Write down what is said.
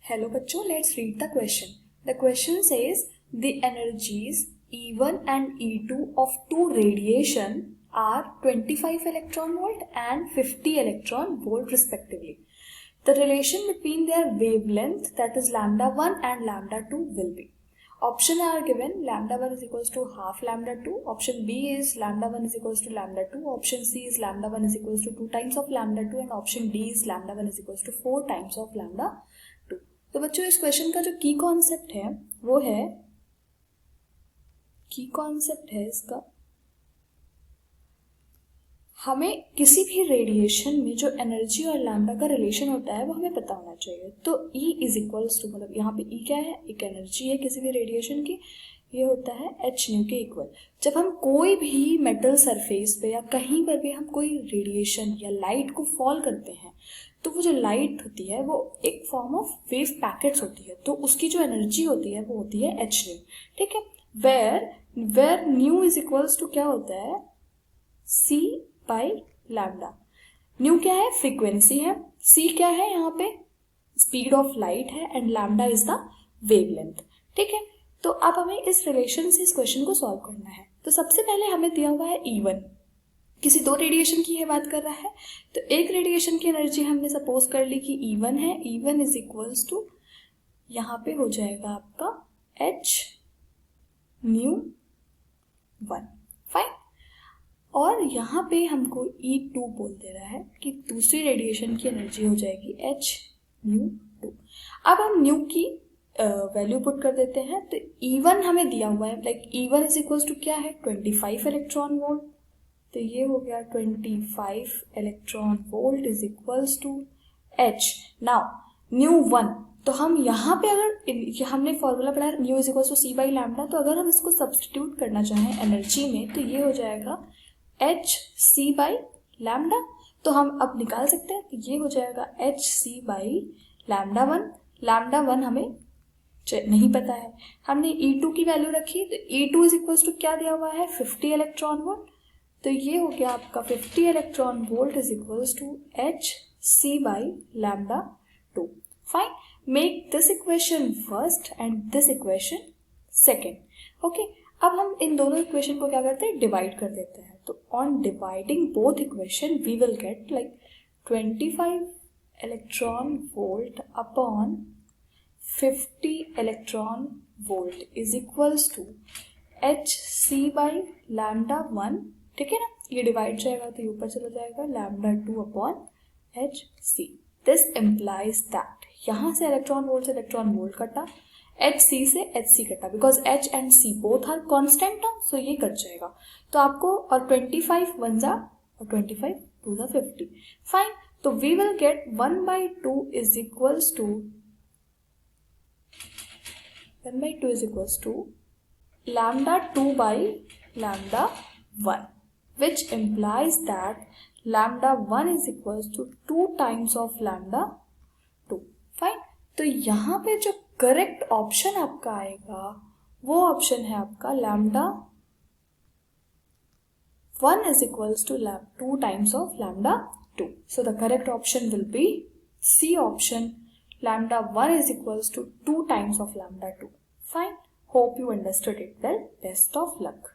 Hello bachcho, let's read the question. The question says the energies E1 and E2 of two radiation are 25 electron volt and 50 electron volt respectively. The relation between their wavelength, that is lambda 1 and lambda 2, will be. Option are given, lambda 1 is equals to half lambda 2, option B is lambda 1 is equals to lambda 2, option C is lambda 1 is equals to 2 times of lambda 2 and option D is lambda 1 is equals to 4 times of lambda 2. तो बच्चों इस question का जो की concept है वो है, की कॉन्सेप्ट है इसका, हमें किसी भी रेडिएशन में जो एनर्जी और लैम्डा का रिलेशन होता है वो हमें पता होना चाहिए. तो E इज इक्वल्स टू, मतलब यहाँ पे E क्या है, एक एनर्जी है किसी भी रेडिएशन की, ये होता है h न्यू के इक्वल. जब हम कोई भी मेटल सरफेस पे या कहीं पर भी हम कोई रेडिएशन या लाइट को फॉल करते हैं तो वो जो लाइट होती है वो एक फॉर्म ऑफ वेव पैकेट्स होती है, तो उसकी जो एनर्जी होती है वो होती है h न्यू. ठीक है, where nu is equals to क्या होता है, c बाई लैम्डा. न्यू क्या है, फ्रीक्वेंसी है, c क्या है यहाँ पे, स्पीड ऑफ लाइट है and lambda is the wavelength. ठीक है, तो अब हमें इस रिलेशन से इस क्वेश्चन को सॉल्व करना है. तो सबसे पहले हमें दिया हुआ है E1, किसी दो रेडिएशन की ये बात कर रहा है. तो एक रेडिएशन की एनर्जी हमने सपोज कर ली कि E1 है, E1 इज इक्वल्स टू यहाँ पे हो जाएगा आपका h न्यू 1. फाइन. और यहाँ पे हमको E2 बोल दे रहा है कि दूसरी रेडिएशन की एनर्जी हो जाएगी h न्यू 2. अब हम न्यू की वैल्यू पुट कर देते हैं. तो E1 हमें दिया हुआ है, like E1 is equals to क्या है, 25 इलेक्ट्रॉन वोल्ट. तो ये हो गया 25 electron volt is equals to h. Now nu 1, तो हम यहाँ पे अगर हमने फॉर्मूला पढ़ा है nu is equals to c by lambda, तो अगर हम इसको सब्सटीट्यूट करना चाहें एनर्जी में तो ये हो जाएगा h c बाई लैम्डा. तो हम अब निकाल सकते हैं, तो ये हो जाएगा h c by lambda 1. Lambda 1 हमें नहीं पता है, हमने E2 की वैल्यू रखी, तो E2 इज इक्वल्स टू क्या दिया हुआ है, 50 इलेक्ट्रॉन वोल्ट. तो ये हो गया आपका 50 electron volt is equals to h c by lambda 2. Fine. Make this equation first and this equation second. Okay, अब हम इन दोनों इक्वेशन को क्या करते हैं, डिवाइड कर देते हैं. तो on dividing both equation we will get like 25 electron volt upon 50 electron volt is equals to h c by lambda 1. ठीक है ना, ये डिवाइड जाएगा तो ये ऊपर चला जाएगा lambda 2 upon h c. This implies that यहाँ से इलेक्ट्रॉन वोल्ट से इलेक्ट्रॉन वोल्ट कटा, h c से h c कटा, because h and c both are constant term, so ये कट जाएगा. तो आपको और 25 1 जा और 25 2 जा 50. फाइन. तो we will get 1/2 is equals to 1/2 is equals to lambda 2 by lambda 1, which implies that lambda 1 is equals to 2 times of lambda 2. Fine. तो यहाँ पे जो करेक्ट ऑप्शन आपका आएगा वो ऑप्शन है आपका lambda 1 is equals to 2 times of lambda 2. So the correct option will be C option, lambda 1 is equals to 2 times of lambda 2. Fine. Hope you understood it well. Best of luck.